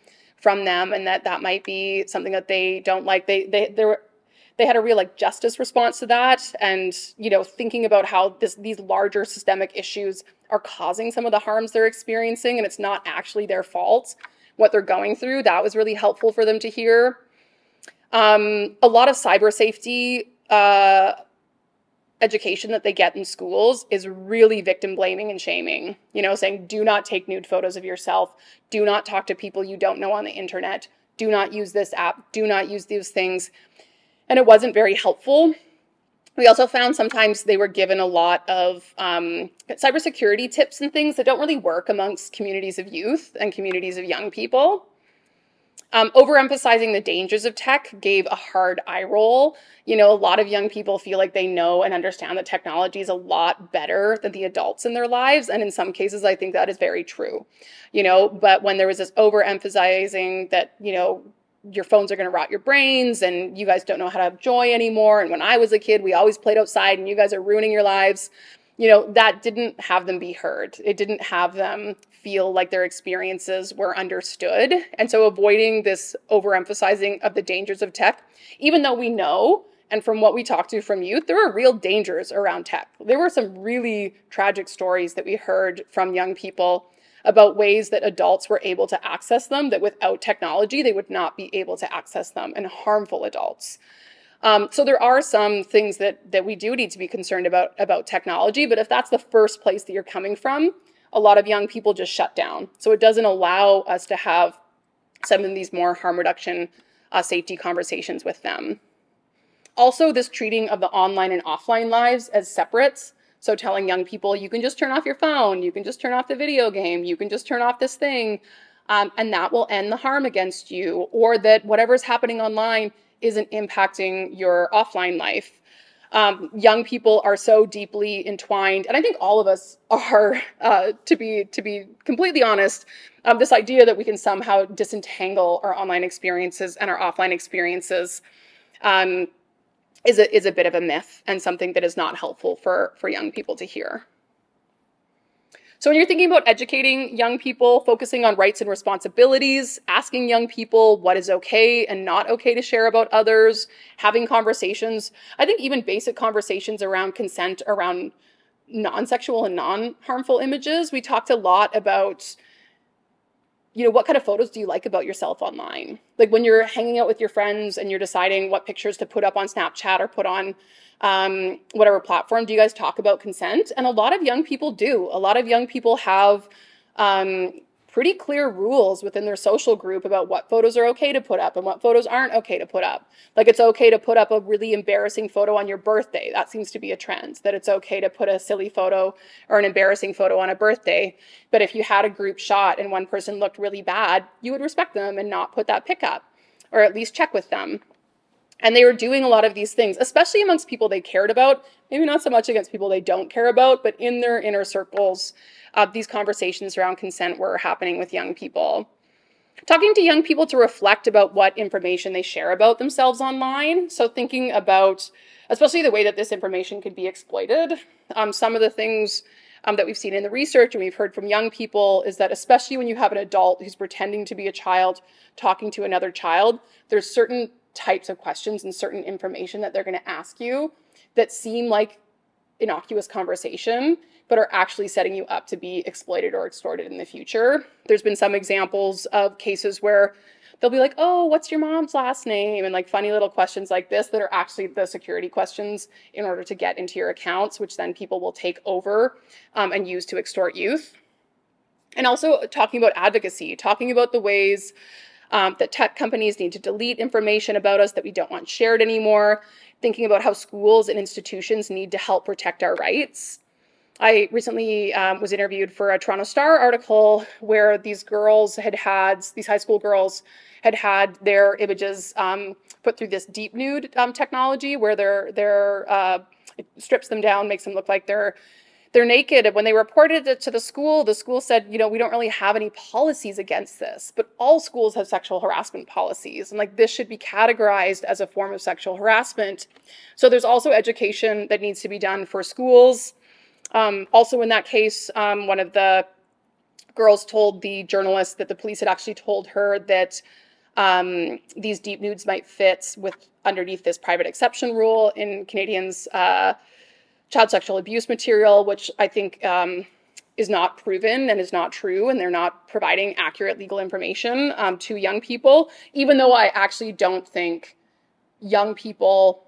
from them, and that might be something that they don't like. They had a real justice response to that, and thinking about how these larger systemic issues are causing some of the harms they're experiencing, and it's not actually their fault what they're going through. That was really helpful for them to hear. A lot of cyber safety education that they get in schools is really victim blaming and shaming, saying do not take nude photos of yourself, do not talk to people you don't know on the internet, do not use this app, do not use these things. And it wasn't very helpful. We also found sometimes they were given a lot of cybersecurity tips and things that don't really work amongst communities of youth and communities of young people. Overemphasizing the dangers of tech gave a hard eye roll. A lot of young people feel like they know and understand that technology is a lot better than the adults in their lives. And in some cases, I think that is very true. But when there was this overemphasizing that, your phones are going to rot your brains and you guys don't know how to have joy anymore. And when I was a kid, we always played outside and you guys are ruining your lives. That didn't have them be heard. It didn't have them feel like their experiences were understood. And so avoiding this overemphasizing of the dangers of tech, even though we know, and from what we talked to from youth, there are real dangers around tech. There were some really tragic stories that we heard from young people about ways that adults were able to access them, that without technology, they would not be able to access them, and harmful adults. So there are some things that we do need to be concerned about technology, but if that's the first place that you're coming from, a lot of young people just shut down. So it doesn't allow us to have some of these more harm reduction safety conversations with them. Also, this treating of the online and offline lives as separates. So telling young people, you can just turn off your phone, you can just turn off the video game, you can just turn off this thing, and that will end the harm against you, or that whatever's happening online isn't impacting your offline life. Young people are so deeply entwined, and I think all of us are, to be completely honest, this idea that we can somehow disentangle our online experiences and our offline experiences is a bit of a myth, and something that is not helpful for young people to hear. So when you're thinking about educating young people, focusing on rights and responsibilities, asking young people what is okay and not okay to share about others, having conversations, I think even basic conversations around consent, around non-sexual and non-harmful images. We talked a lot about, what kind of photos do you like about yourself online? Like when you're hanging out with your friends and you're deciding what pictures to put up on Snapchat or put on whatever platform, do you guys talk about consent? And a lot of young people do. A lot of young people have pretty clear rules within their social group about what photos are okay to put up and what photos aren't okay to put up. Like it's okay to put up a really embarrassing photo on your birthday. That seems to be a trend, that it's okay to put a silly photo or an embarrassing photo on a birthday. But if you had a group shot and one person looked really bad, you would respect them and not put that pic up, or at least check with them. And they were doing a lot of these things, especially amongst people they cared about, maybe not so much against people they don't care about, but in their inner circles, these conversations around consent were happening with young people. Talking to young people to reflect about what information they share about themselves online. So thinking about, especially the way that this information could be exploited. Some of the things that we've seen in the research and we've heard from young people is that especially when you have an adult who's pretending to be a child talking to another child, there's certain types of questions and certain information that they're going to ask you that seem like innocuous conversation, but are actually setting you up to be exploited or extorted in the future. There's been some examples of cases where they'll be like, oh, what's your mom's last name? And like funny little questions like this that are actually the security questions in order to get into your accounts, which then people will take over and use to extort youth. And also talking about advocacy, talking about the ways that tech companies need to delete information about us that we don't want shared anymore, thinking about how schools and institutions need to help protect our rights. I recently was interviewed for a Toronto Star article where these high school girls had had their images put through this deep nude technology where it strips them down, makes them look like they're naked. And when they reported it to the school said, we don't really have any policies against this, but all schools have sexual harassment policies. And like this should be categorized as a form of sexual harassment. So there's also education that needs to be done for schools. Also in that case, one of the girls told the journalist that the police had actually told her that these deep nudes might fit underneath this private exception rule in Canadians' child sexual abuse material, which I think is not proven and is not true, and they're not providing accurate legal information to young people, even though I actually don't think young people,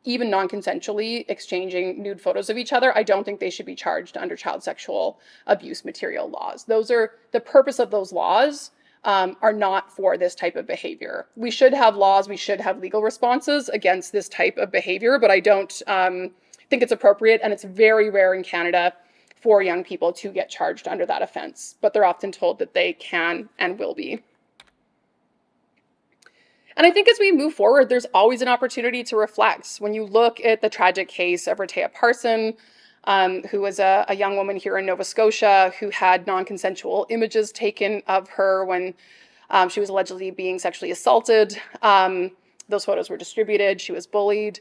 even non-consensually exchanging nude photos of each other, I don't think they should be charged under child sexual abuse material laws. The purpose of those laws are not for this type of behavior. We should have laws, we should have legal responses against this type of behavior, but I don't think it's appropriate, and it's very rare in Canada for young people to get charged under that offense, but they're often told that they can and will be. And I think as we move forward, there's always an opportunity to reflect. When you look at the tragic case of Rehtaeh Parson, who was a young woman here in Nova Scotia who had non-consensual images taken of her when she was allegedly being sexually assaulted. Those photos were distributed. She was bullied.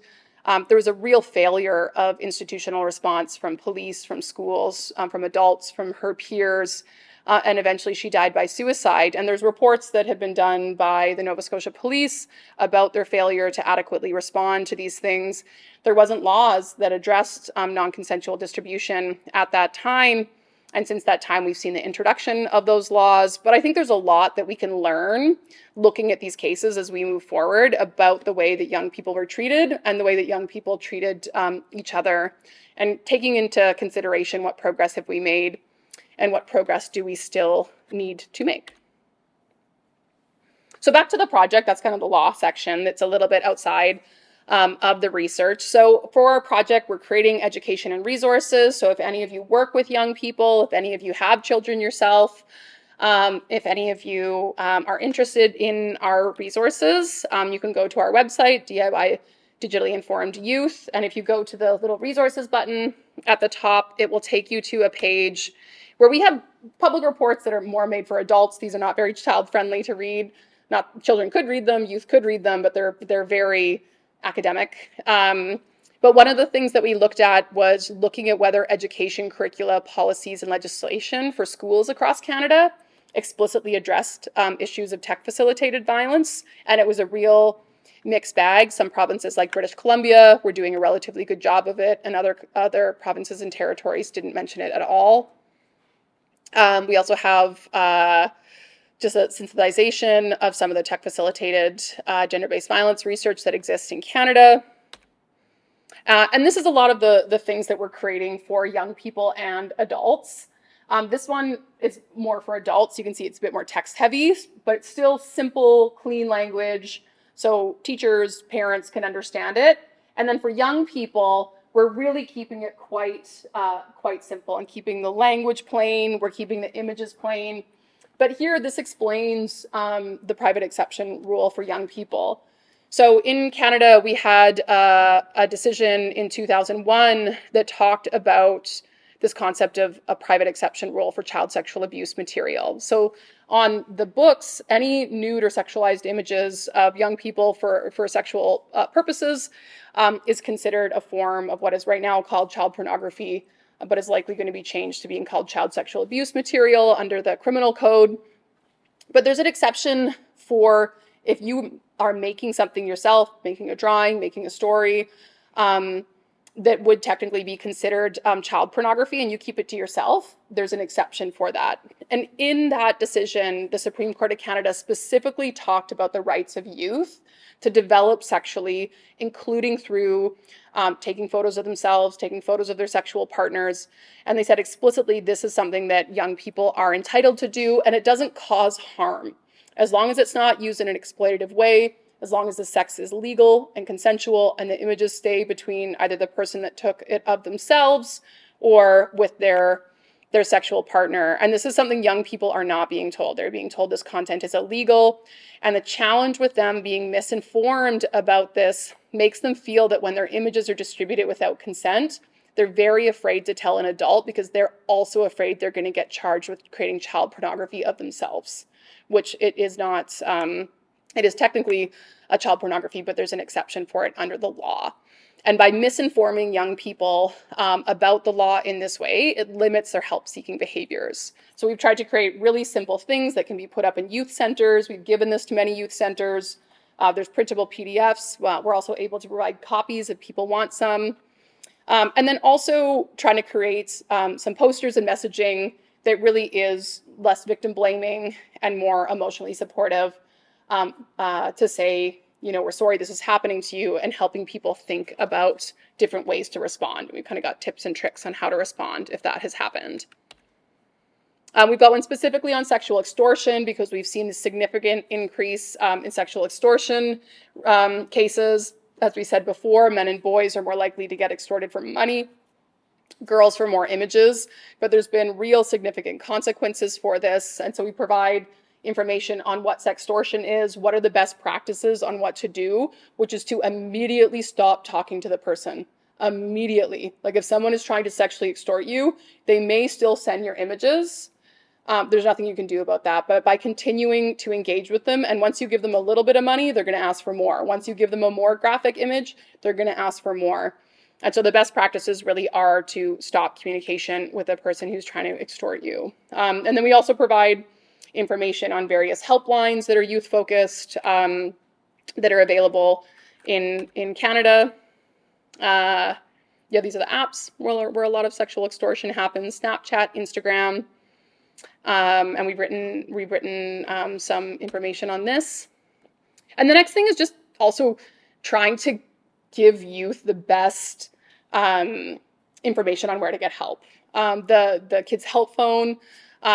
There was a real failure of institutional response from police, from schools, from adults, from her peers, and eventually she died by suicide. And there's reports that have been done by the Nova Scotia Police about their failure to adequately respond to these things. There wasn't laws that addressed non-consensual distribution at that time. And since that time, we've seen the introduction of those laws. But I think there's a lot that we can learn looking at these cases as we move forward about the way that young people were treated and the way that young people treated each other, and taking into consideration what progress have we made and what progress do we still need to make. So back to the project, that's kind of the law section that's a little bit outside of the research. So for our project, we're creating education and resources. So if any of you work with young people, if any of you have children yourself, if any of you are interested in our resources, you can go to our website, DIY Digitally Informed Youth. And if you go to the little resources button at the top, it will take you to a page where we have public reports that are more made for adults. These are not very child-friendly to read. Not children could read them, youth could read them, but they're very academic. But one of the things that we looked at was looking at whether education curricula, policies, and legislation for schools across Canada explicitly addressed issues of tech-facilitated violence, and it was a real mixed bag. Some provinces like British Columbia were doing a relatively good job of it, and other provinces and territories didn't mention it at all. We also have just a sensitization of some of the tech-facilitated gender-based violence research that exists in Canada. And this is a lot of the things that we're creating for young people and adults. This one is more for adults. You can see it's a bit more text-heavy, but it's still simple, clean language, so teachers, parents can understand it. And then for young people, we're really keeping it quite simple and keeping the language plain. We're keeping the images plain. But here, this explains the private exception rule for young people. So in Canada, we had a decision in 2001 that talked about this concept of a private exception rule for child sexual abuse material. So On the books, any nude or sexualized images of young people for sexual purposes is considered a form of what is right now called child pornography, but is likely going to be changed to being called child sexual abuse material under the criminal code. But there's an exception for if you are making something yourself, making a drawing, making a story, that would technically be considered child pornography, and you keep it to yourself, there's an exception for that. And in that decision, the Supreme Court of Canada specifically talked about the rights of youth to develop sexually, including through taking photos of themselves, taking photos of their sexual partners. And they said explicitly, this is something that young people are entitled to do, and it doesn't cause harm. As long as it's not used in an exploitative way, as long as the sex is legal and consensual and the images stay between either the person that took it of themselves or with their sexual partner. And this is something young people are not being told. They're being told this content is illegal. And the challenge with them being misinformed about this makes them feel that when their images are distributed without consent, they're very afraid to tell an adult because they're also afraid they're going to get charged with creating child pornography of themselves, which it is not. It is technically a child pornography, but there's an exception for it under the law. And by misinforming young people about the law in this way, it limits their help-seeking behaviors. So we've tried to create really simple things that can be put up in youth centers. We've given this to many youth centers. There's printable PDFs. We're also able to provide copies if people want some. And then also trying to create some posters and messaging that really is less victim blaming and more emotionally supportive, to say, you know, we're sorry this is happening to you, and helping people think about different ways to respond. We've kind of got tips and tricks on how to respond if that has happened. We've got one specifically on sexual extortion because we've seen a significant increase in sexual extortion cases. As we said before, men and boys are more likely to get extorted for money, girls for more images, but there's been real significant consequences for this. And so we provide information on what sextortion is, what are the best practices on what to do, which is to immediately stop talking to the person. Immediately. Like if someone is trying to sexually extort you, they may still send your images. There's nothing you can do about that, but by continuing to engage with them, and once you give them a little bit of money, they're going to ask for more. Once you give them a more graphic image, they're going to ask for more. And so the best practices really are to stop communication with a person who's trying to extort you. And then we also provide information on various helplines that are youth-focused, that are available in Canada. Yeah, these are the apps where a lot of sexual extortion happens: Snapchat, Instagram. And we've written some information on this. And the next thing is just also trying to give youth the best information on where to get help. The Kids Help Phone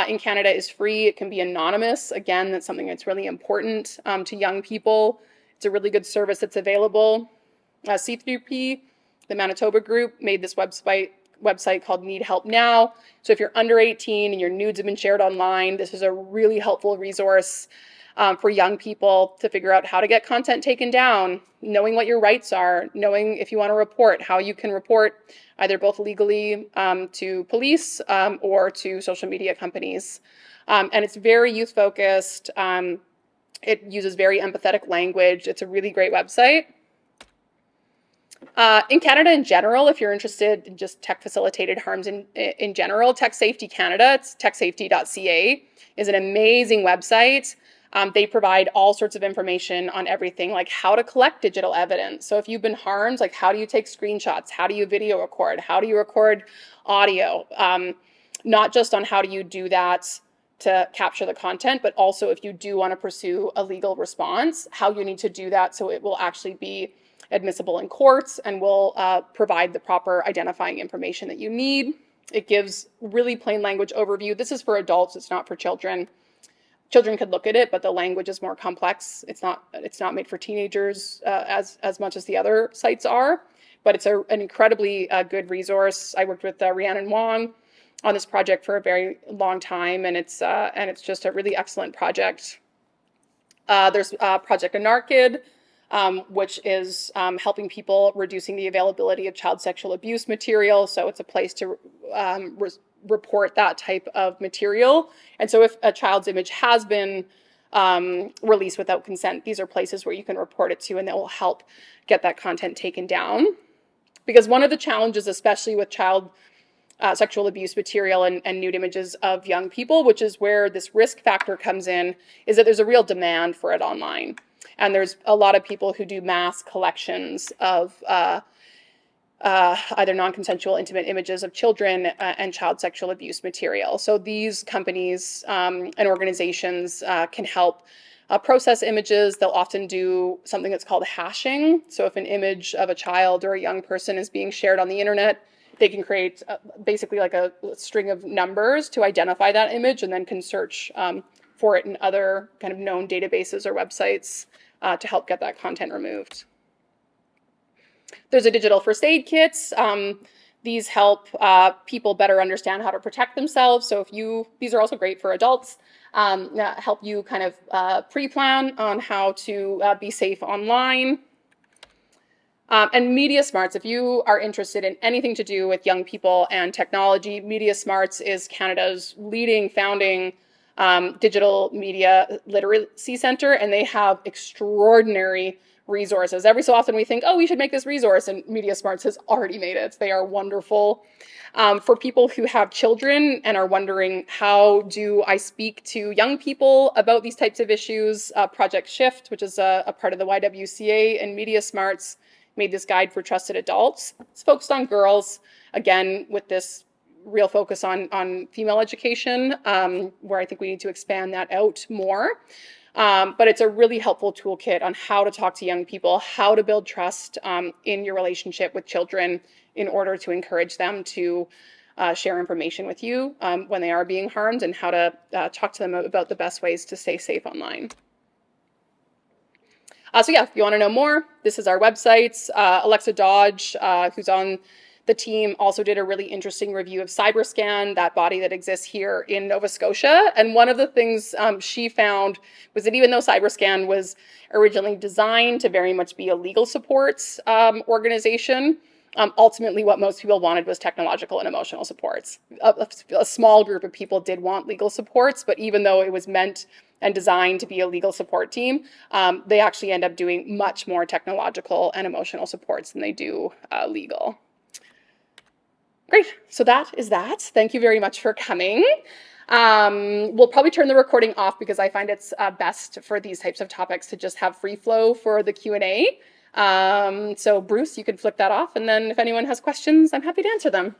in Canada is free. It can be anonymous. Again, that's something that's really important to young people. It's a really good service that's available. C3P, the Manitoba group, made this website called Need Help Now. So if you're under 18 and your nudes have been shared online, this is a really helpful resource for young people to figure out how to get content taken down, knowing what your rights are, knowing if you want to report, how you can report either both legally to police or to social media companies. And it's very youth focused. It uses very empathetic language. It's a really great website. In Canada in general, if you're interested in just tech-facilitated harms in general, Tech Safety Canada, it's techsafety.ca, is an amazing website. They provide all sorts of information on everything, like how to collect digital evidence. So if you've been harmed, like how do you take screenshots? How do you video record? How do you record audio? Not just on how do you do that to capture the content, but also if you do want to pursue a legal response, how you need to do that so it will actually be admissible in courts and will provide the proper identifying information that you need. It gives really plain language overview. This is for adults, it's not for children. Children could look at it, but the language is more complex. It's not made for teenagers as much as the other sites are, but it's an incredibly good resource. I worked with Rhiannon Wong on this project for a very long time, and it's just a really excellent project. There's Project Anarchid, which is helping people reducing the availability of child sexual abuse material. So it's a place to report that type of material. And so if a child's image has been released without consent, these are places where you can report it to, and that will help get that content taken down. Because one of the challenges, especially with child sexual abuse material and nude images of young people, which is where this risk factor comes in, is that there's a real demand for it online. And there's a lot of people who do mass collections of either non-consensual intimate images of children and child sexual abuse material. So these companies and organizations can help process images. They'll often do something that's called hashing. So if an image of a child or a young person is being shared on the internet, they can create basically like a string of numbers to identify that image, and then can search for it in other kind of known databases or websites to help get that content removed. There's a digital first aid kits. These help people better understand how to protect themselves. So these are also great for adults, help you kind of pre-plan on how to be safe online. And Media Smarts, if you are interested in anything to do with young people and technology, Media Smarts is Canada's leading founding digital media literacy center, and they have extraordinary resources. Every so often we think, oh, we should make this resource, and Media Smarts has already made it. They are wonderful. For people who have children and are wondering, how do I speak to young people about these types of issues, Project Shift, which is a part of the YWCA, and Media Smarts made this guide for trusted adults. It's focused on girls, again, with this real focus on female education, where I think we need to expand that out more. But it's a really helpful toolkit on how to talk to young people, how to build trust in your relationship with children in order to encourage them to share information with you when they are being harmed, and how to talk to them about the best ways to stay safe online. So yeah, if you want to know more, this is our websites. Alexa Dodge, who's on the team, also did a really interesting review of Cyberscan, that body that exists here in Nova Scotia. And one of the things she found was that even though Cyberscan was originally designed to very much be a legal supports organization, ultimately what most people wanted was technological and emotional supports. A small group of people did want legal supports, but even though it was meant and designed to be a legal support team, they actually end up doing much more technological and emotional supports than they do legal. Great, so that is that. Thank you very much for coming. We'll probably turn the recording off because I find it's best for these types of topics to just have free flow for the Q&A. So Bruce, you can flip that off, and then if anyone has questions, I'm happy to answer them.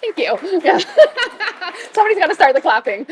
Thank you. Yeah. Somebody's got to start the clapping.